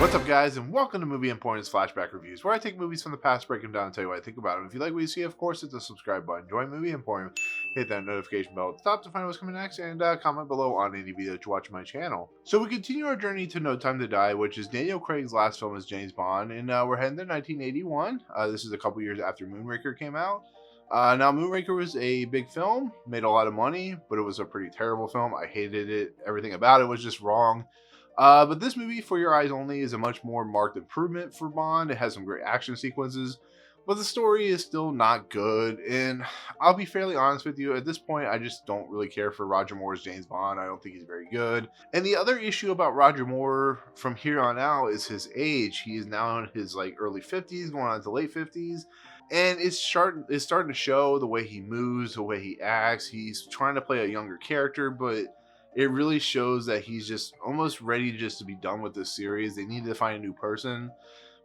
What's up, guys, and welcome to Movie Importance Flashback Reviews, where I take movies from the past, break them down, and tell you what I think about them. If you like what you see, of course, hit the subscribe button, join Movie Emporium, hit that notification bell at the top to find out what's coming next, and comment below on any video that you watch on my channel. So we continue our journey to No Time to Die, which is Daniel Craig's last film as James Bond, and we're heading to 1981. This is a couple years after Moonraker came out. Now, Moonraker was a big film, made a lot of money, but it was a pretty terrible film. I hated it. Everything about it was just wrong. But this movie, For Your Eyes Only, is a much more marked improvement for Bond. It has some great action sequences, but the story is still not good. And I'll be fairly honest with you, at this point, I just don't really care for Roger Moore's James Bond. I don't think he's very good. And the other issue about Roger Moore from here on out is his age. He is now in his early 50s, going on to late 50s. And it's starting to show the way he moves, the way he acts. He's trying to play a younger character, but it really shows that he's just almost ready just to be done with this series. They needed to find a new person,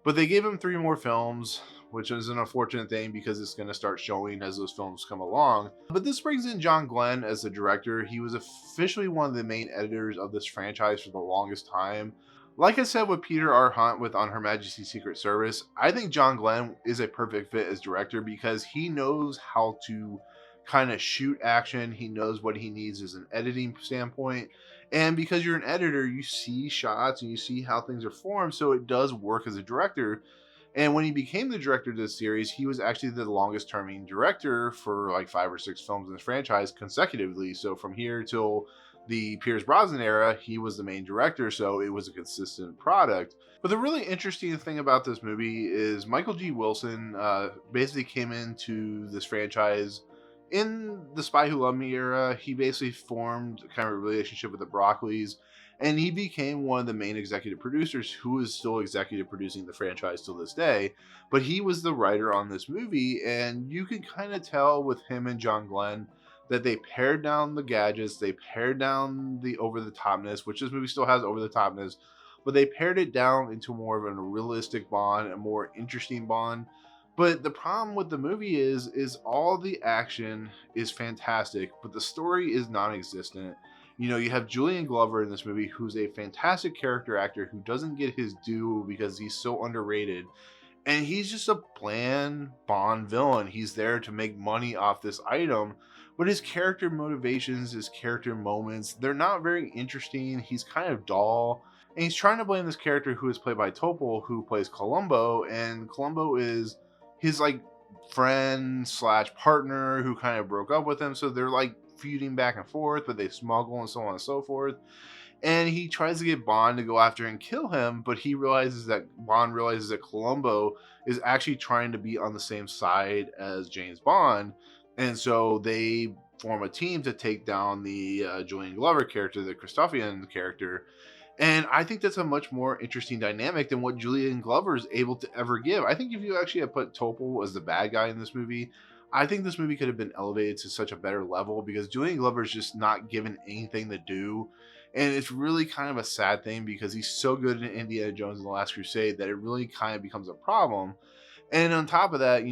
but they gave him 3 more films, which is an unfortunate thing because it's going to start showing as those films come along. But this brings in John Glen as the director. He was officially one of the main editors of this franchise for the longest time. Like I said with Peter R. Hunt with On Her Majesty's Secret Service, I think John Glen is a perfect fit as director because he knows how to kind of shoot action. He knows what he needs as an editing standpoint, and because you're an editor, you see shots and you see how things are formed, so it does work as a director. And when he became the director of this series, he was actually the longest terming director for 5 or 6 films in this franchise consecutively. So from here till the Pierce Brosnan era, he was the main director, so it was a consistent product. But the really interesting thing about this movie is Michael G. Wilson basically came into this franchise in the Spy Who Loved Me era. He basically formed kind of a relationship with the Broccoli's, and he became one of the main executive producers who is still executive producing the franchise till this day. But he was the writer on this movie, and you can kind of tell with him and John Glen that they pared down the gadgets, they pared down the over-the-topness, which this movie still has over-the-topness, but they pared it down into more of a realistic Bond, a more interesting Bond. But the problem with the movie is all the action is fantastic, but the story is non-existent. You have Julian Glover in this movie, who's a fantastic character actor who doesn't get his due because he's so underrated. And he's just a bland Bond villain. He's there to make money off this item, but his character motivations, his character moments, they're not very interesting. He's kind of dull. And he's trying to blame this character who is played by Topol, who plays Columbo, and Columbo is his friend slash partner who kind of broke up with him, so they're feuding back and forth, but they smuggle and so on and so forth. And he tries to get Bond to go after and kill him, but Bond realizes that Columbo is actually trying to be on the same side as James Bond, and so they form a team to take down the Julian Glover character, the Christophian character. And I think that's a much more interesting dynamic than what Julian Glover is able to ever give. I think if you actually had put Topol as the bad guy in this movie, I think this movie could have been elevated to such a better level because Julian Glover is just not given anything to do. And it's really kind of a sad thing because he's so good in Indiana Jones and the Last Crusade that it really kind of becomes a problem. And on top of that,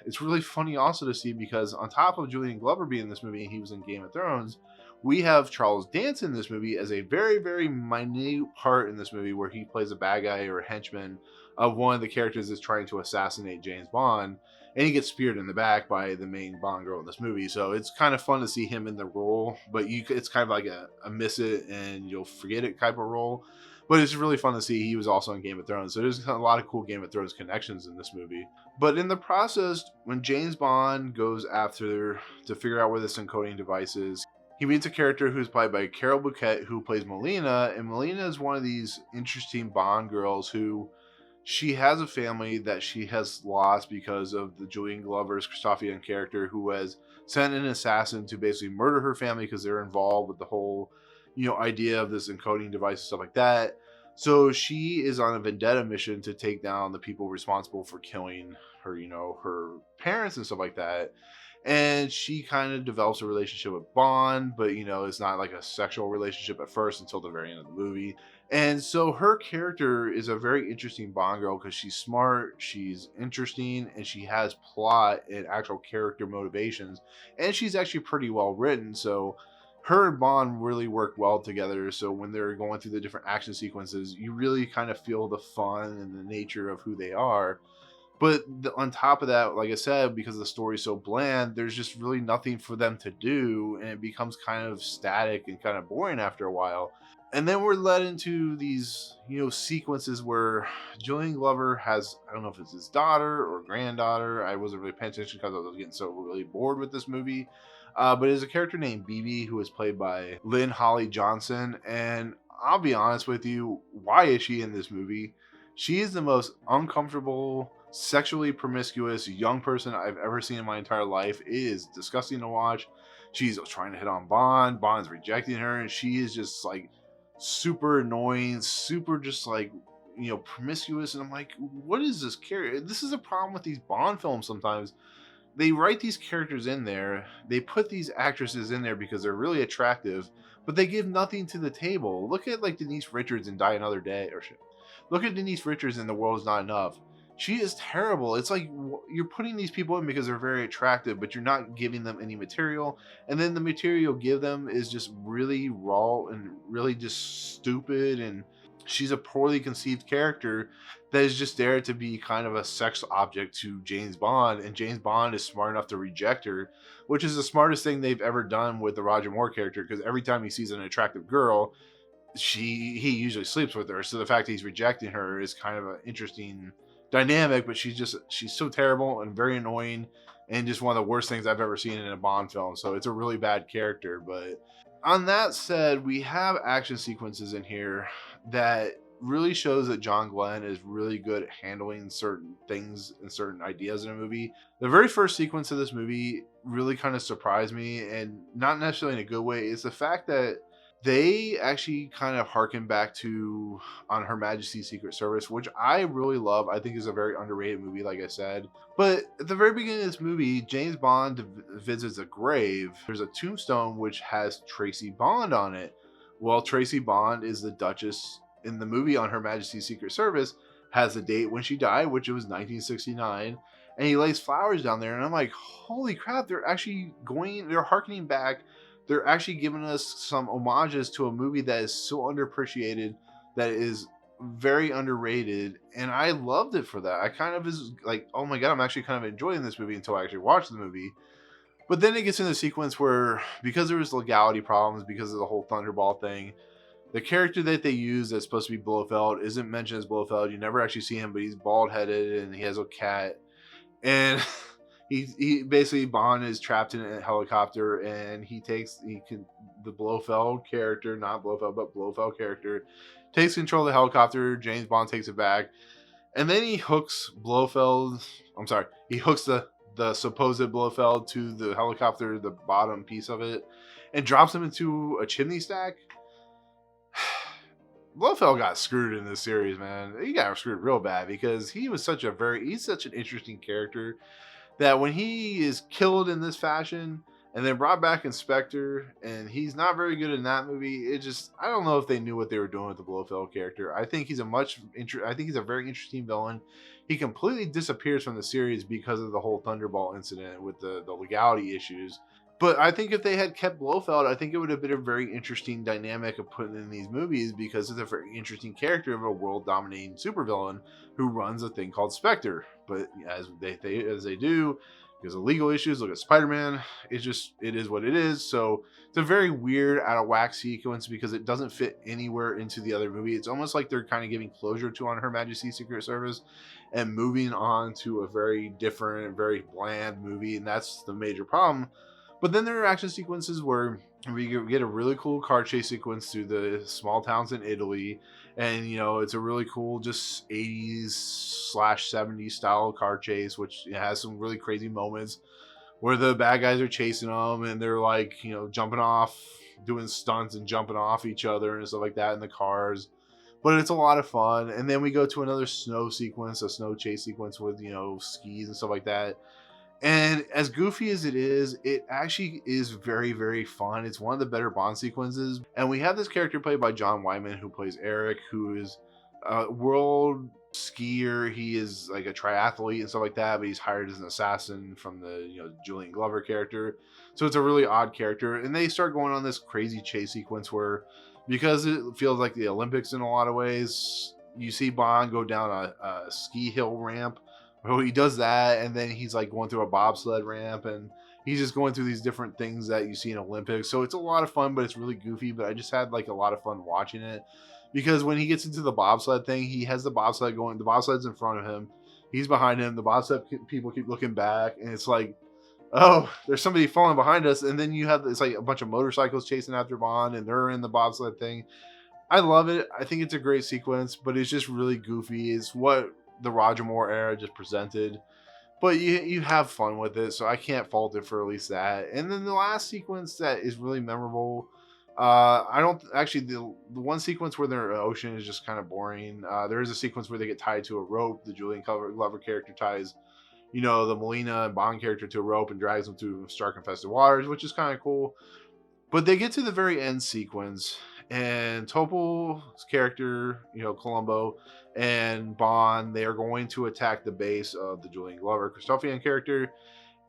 it's really funny also to see because on top of Julian Glover being in this movie and he was in Game of Thrones, we have Charles Dance in this movie as a very, very minute part in this movie where he plays a bad guy or a henchman of one of the characters that's trying to assassinate James Bond. And he gets speared in the back by the main Bond girl in this movie. So it's kind of fun to see him in the role, but it's kind of like a miss it and you'll forget it type of role. But it's really fun to see he was also in Game of Thrones. So there's a lot of cool Game of Thrones connections in this movie. But in the process, when James Bond goes after to figure out where this encoding device is, he meets a character who's played by Carole Bouquet, who plays Melina. And Melina is one of these interesting Bond girls who she has a family that she has lost because of the Julian Glover's Christophian character who has sent an assassin to basically murder her family because they're involved with the whole idea of this encoding device and stuff like that. So she is on a vendetta mission to take down the people responsible for killing her, her parents and stuff like that. And she kind of develops a relationship with Bond, but it's not like a sexual relationship at first until the very end of the movie. And so her character is a very interesting Bond girl because she's smart, she's interesting, and she has plot and actual character motivations. And she's actually pretty well written. So her and Bond really work well together. So when they're going through the different action sequences, you really kind of feel the fun and the nature of who they are. But on top of that, like I said, because the story's so bland, there's just really nothing for them to do, and it becomes kind of static and kind of boring after a while. And then we're led into these, sequences where Julian Glover has, I don't know if it's his daughter or granddaughter. I wasn't really paying attention because I was getting so really bored with this movie. But there's a character named BB who is played by Lynn-Holly Johnson. And I'll be honest with you, why is she in this movie? She is the most uncomfortable, sexually promiscuous young person I've ever seen in my entire life. It is disgusting to watch. She's trying to hit on Bond. Bond's rejecting her. And she is just like super annoying, super just like, promiscuous. And I'm like, what is this character? This is a problem with these Bond films sometimes. They write these characters in there. They put these actresses in there because they're really attractive, but they give nothing to the table. Look at like Denise Richards in Die Another Day or shit. Look at Denise Richards in The World Is Not Enough. She is terrible. It's like you're putting these people in because they're very attractive, but you're not giving them any material. And then the material you give them is just really raw and really just stupid. And she's a poorly conceived character that is just there to be kind of a sex object to James Bond. And James Bond is smart enough to reject her, which is the smartest thing they've ever done with the Roger Moore character, because every time he sees an attractive girl, he usually sleeps with her. So the fact that he's rejecting her is kind of an interesting dynamic, but she's so terrible and very annoying and just one of the worst things I've ever seen in a Bond film. So it's a really bad character. But on that said, we have action sequences in here that really shows that John Glen is really good at handling certain things and certain ideas in a movie. The very first sequence of this movie really kind of surprised me, and not necessarily in a good way. It's the fact that they actually kind of harken back to On Her Majesty's Secret Service, which I really love. I think is a very underrated movie, like I said. But at the very beginning of this movie, James Bond visits a grave. There's a tombstone which has Tracy Bond on it. Well, Tracy Bond is the Duchess in the movie On Her Majesty's Secret Service, has the date when she died, which was 1969. And he lays flowers down there. And I'm like, holy crap, they're harkening back. They're actually giving us some homages to a movie that is so underappreciated, that is very underrated, and I loved it for that. I kind of was like, oh my god, I'm actually kind of enjoying this movie until I actually watched the movie. But then it gets in the sequence where, because there was legality problems, because of the whole Thunderball thing, the character that they use that's supposed to be Blofeld isn't mentioned as Blofeld. You never actually see him, but he's bald-headed and he has a cat. And he basically, Bond is trapped in a helicopter, and the Blofeld character, not Blofeld, but Blofeld character, takes control of the helicopter. James Bond takes it back, and then he hooks the supposed Blofeld to the helicopter, the bottom piece of it, and drops him into a chimney stack. Blofeld got screwed in this series, man. He got screwed real bad, because he's such an interesting character that when he is killed in this fashion and then brought back in Spectre, and he's not very good in that movie, I don't know if they knew what they were doing with the Blofeld character. I think he's a very interesting villain. He completely disappears from the series because of the whole Thunderball incident with the legality issues. But I think if they had kept Blofeld, I think it would have been a very interesting dynamic of putting in these movies, because it's a very interesting character of a world-dominating supervillain who runs a thing called Spectre. But as they do, because of legal issues, look at Spider-Man. It is what it is. So it's a very weird, out of whack sequence, because it doesn't fit anywhere into the other movie. It's almost like they're kind of giving closure to On Her Majesty's Secret Service and moving on to a very different, very bland movie, and that's the major problem. But then there are action sequences where we get a really cool car chase sequence through the small towns in Italy. And, it's a really cool, just 80s/70s style car chase, which has some really crazy moments where the bad guys are chasing them and they're like, jumping off, doing stunts and jumping off each other and stuff like that in the cars. But it's a lot of fun. And then we go to another snow chase sequence with, skis and stuff like that. And as goofy as it is, it actually is very, very fun. It's one of the better Bond sequences. And we have this character played by John Wyman, who plays Eric, who is world skier. He is like a triathlete and stuff like that, but he's hired as an assassin from the Julian Glover character. So it's a really odd character, and they start going on this crazy chase sequence where, because it feels like the Olympics in a lot of ways, you see Bond go down a ski hill ramp. Oh, he does that, and then he's like going through a bobsled ramp, and he's just going through these different things that you see in Olympics. So it's a lot of fun, but it's really goofy. But I just had like a lot of fun watching it, because when he gets into the bobsled thing, he has the bobsled going. The bobsled's in front of him. He's behind him. The bobsled people keep looking back, and it's like, oh, there's somebody falling behind us. And then you have it's like a bunch of motorcycles chasing after Bond, and they're in the bobsled thing. I love it. I think it's a great sequence, but it's just really goofy. It's what the Roger Moore era just presented. But you have fun with it, so I can't fault it for at least that. And then the last sequence that is really memorable, I don't actually the one sequence where they're in the ocean is just kind of boring. There is a sequence where they get tied to a rope. The Julian Glover character ties, the Molina and Bond character to a rope and drags them through shark-infested waters, which is kind of cool. But they get to the very end sequence, and Topol's character, Columbo, and Bond, they are going to attack the base of the Julian Glover Christophian character,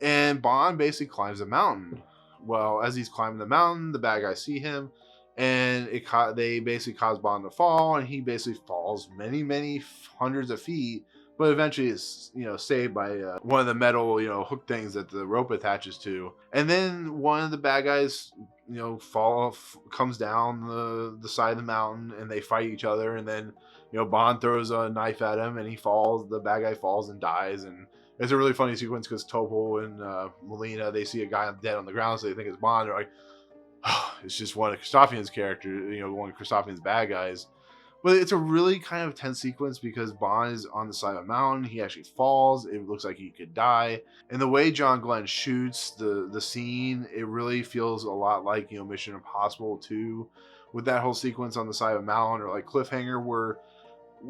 and Bond basically climbs a mountain. Well, as he's climbing the mountain, the bad guys see him, and they basically cause Bond to fall, and he basically falls many, many hundreds of feet, but eventually is saved by one of the metal hook things that the rope attaches to. And then one of the bad guys comes down the side of the mountain, and they fight each other, and then Bond throws a knife at him, and he falls. The bad guy falls and dies, and it's a really funny sequence because Topol and Molina, they see a guy dead on the ground, so they think it's Bond. They're like, oh, it's just one of Christophian's characters, one of Christophian's bad guys. But it's a really kind of tense sequence because Bond is on the side of a mountain. He actually falls. It looks like he could die. And the way John Glen shoots the scene, it really feels a lot like, Mission Impossible 2, with that whole sequence on the side of a mountain, or like Cliffhanger, where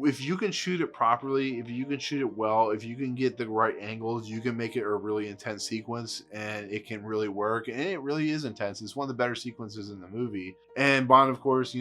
if you can shoot it properly, if you can shoot it well, if you can get the right angles, you can make it a really intense sequence, and it can really work. And it really is intense. It's one of the better sequences in the movie. And Bond, of course,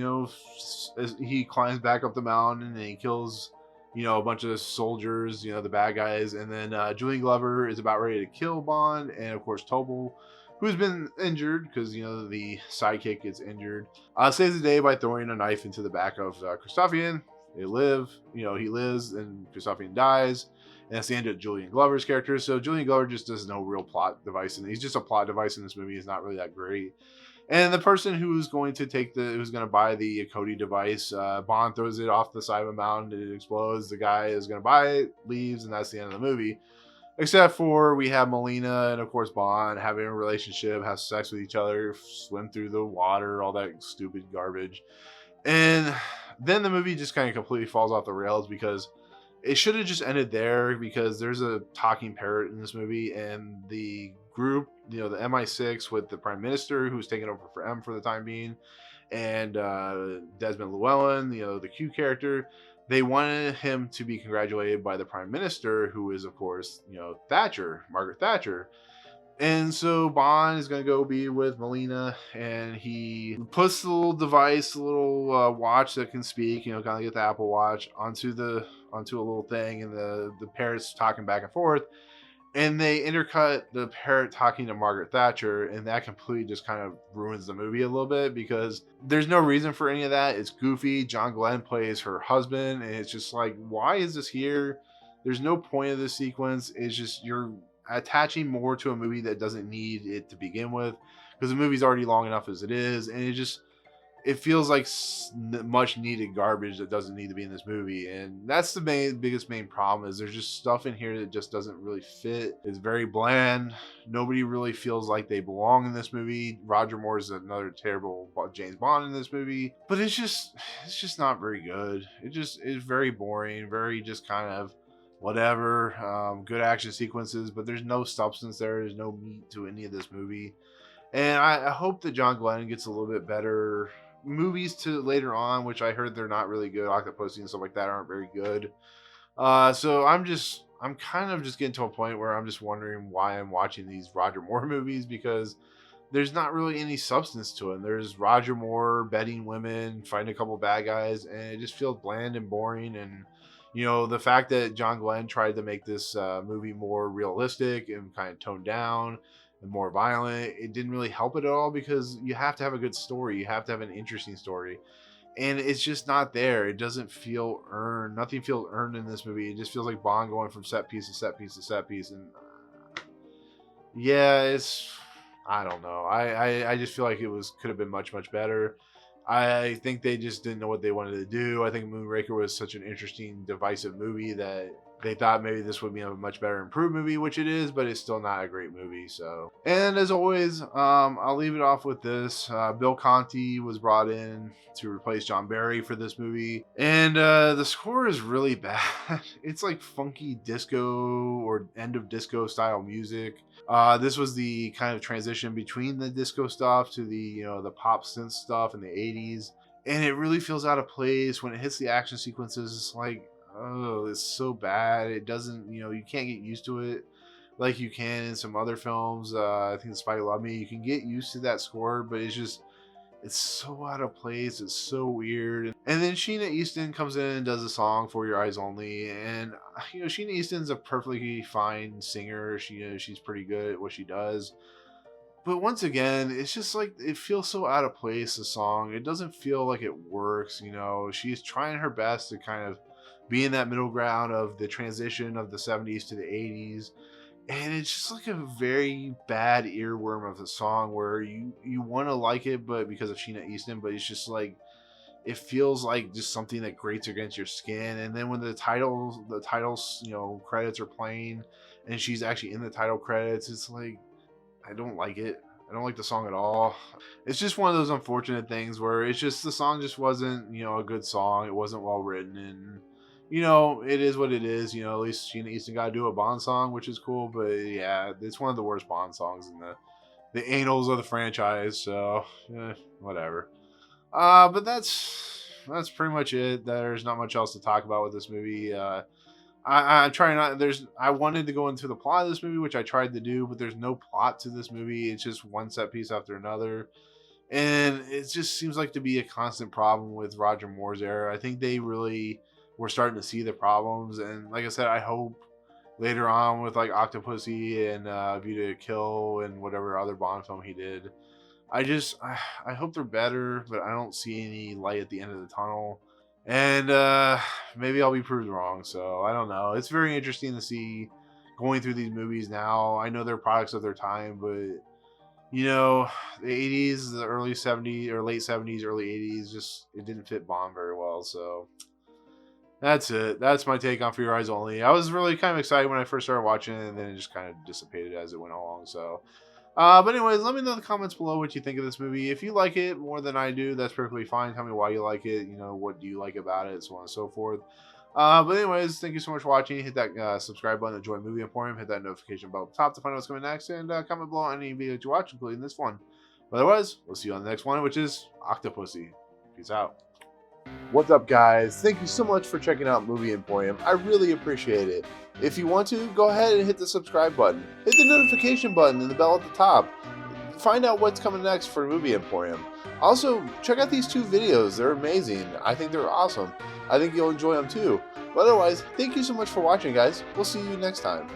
as he climbs back up the mountain and he kills, a bunch of soldiers, the bad guys. And then Julian Glover is about ready to kill Bond. And of course, Topol, who's been injured because, the sidekick gets injured, saves the day by throwing a knife into the back of Christophian. They live, he lives, and Christophian dies, and that's the end of Julian Glover's character. So Julian Glover just does no real plot device, and he's just a plot device in this movie. He's not really that great. And the person who's going to buy the Cody device, Bond throws it off the side of a mountain, it explodes. The guy is going to buy it, leaves, and that's the end of the movie. Except for we have Molina and of course Bond having a relationship, have sex with each other, swim through the water, all that stupid garbage. And then the movie just kind of completely falls off the rails because it should have just ended there, because there's a talking parrot in this movie, and the group, the MI6 with the Prime Minister who's taking over for M for the time being, and Desmond Llewelyn, the Q character, they wanted him to be congratulated by the Prime Minister, who is of course, Margaret Thatcher. And so Bond is going to go be with Molina, and he puts the little device, the little watch that can speak, kind of get the Apple Watch onto a little thing, and the parrot's talking back and forth, and they intercut the parrot talking to Margaret Thatcher, and that completely just kind of ruins the movie a little bit because there's no reason for any of that. It's goofy. John Glen plays her husband, and it's just like, why is this here? There's no point of this sequence. It's just you're attaching more to a movie that doesn't need it to begin with, because the movie's already long enough as it is, and it feels like much needed garbage that doesn't need to be in this movie. And that's the biggest problem, is there's just stuff in here that just doesn't really fit. It's very bland. Nobody really feels like they belong in this movie. Roger Moore is another terrible James Bond in this movie, but it's just not very good. It's very boring, very just kind of whatever. Good action sequences, but there's no substance there. There's no meat to any of this movie. And I hope that John Glen gets a little bit better movies to later on, which I heard they're not really good. Octopussy and stuff like that aren't very good. So I'm kind of just getting to a point where I'm just wondering why I'm watching these Roger Moore movies, because there's not really any substance to it. There's Roger Moore betting women, fighting a couple bad guys, and it just feels bland and boring. And the fact that John Glenn tried to make this movie more realistic and kind of toned down and more violent, it didn't really help it at all, because you have to have a good story. You have to have an interesting story. And it's just not there. It doesn't feel earned. Nothing feels earned in this movie. It just feels like Bond going from set piece to set piece to set piece. And yeah, I don't know. I just feel like could have been much, much better. I think they just didn't know what they wanted to do. I think Moonraker was such an interesting, divisive movie that they thought maybe this would be a much better, improved movie, which it is, but it's still not a great movie. So, and as always, I'll leave it off with this. Bill Conti was brought in to replace John Barry for this movie, and the score is really bad. It's like funky disco or end of disco style music. This was the kind of transition between the disco stuff to the the pop synth stuff in the 80s, and it really feels out of place when it hits the action sequences. It's like, oh, it's so bad. It doesn't, you can't get used to it like you can in some other films. I think The Spy Who Loved Me, you can get used to that score, but it's so out of place. It's so weird. And then Sheena Easton comes in and does a song, For Your Eyes Only. And, Sheena Easton's a perfectly fine singer. She's pretty good at what she does. But once again, it's just like, it feels so out of place, the song. It doesn't feel like it works. She's trying her best to kind of be in that middle ground of the transition of the 70s to the 80s. And it's just like a very bad earworm of a song where you want to like it, but because of Sheena Easton, but it's just like, it feels like just something that grates against your skin. And then when the titles, credits are playing and she's actually in the title credits, it's like, I don't like it. I don't like the song at all. It's just one of those unfortunate things where it's just, the song just wasn't, a good song. It wasn't well written, and it is what it is. At least Sheena Easton got to do a Bond song, which is cool. But yeah, it's one of the worst Bond songs in the annals of the franchise. So whatever. But that's pretty much it. There's not much else to talk about with this movie. I'm trying not. I wanted to go into the plot of this movie, which I tried to do, but there's no plot to this movie. It's just one set piece after another. And it just seems like to be a constant problem with Roger Moore's era. I think they really were starting to see the problems. And like I said, I hope later on with like Octopussy and View to Kill and whatever other Bond film he did, I hope they're better, but I don't see any light at the end of the tunnel. And maybe I'll be proved wrong. So I don't know. It's very interesting to see going through these movies now. I know they're products of their time, but the 80s, the early 70s or late 70s, early 80s, just it didn't fit Bond very well. So that's it. That's my take on For Your Eyes Only. I was really kind of excited when I first started watching it, and then it just kind of dissipated as it went along. So, but anyways, let me know in the comments below what you think of this movie. If you like it more than I do, that's perfectly fine. Tell me why you like it. What do you like about it, so on and so forth. But anyways, thank you so much for watching. Hit that subscribe button to join Movie Emporium. Hit that notification bell at the top to find out what's coming next. And comment below on any video that you watch, including this one. But otherwise, we'll see you on the next one, which is Octopussy. Peace out. What's up, guys? Thank you so much for checking out Movie Emporium. I really appreciate it. If you want to, go ahead and hit the subscribe button. Hit the notification button and the bell at the top. Find out what's coming next for Movie Emporium. Also, check out these 2 videos. They're amazing. I think they're awesome. I think you'll enjoy them too. But otherwise, thank you so much for watching, guys. We'll see you next time.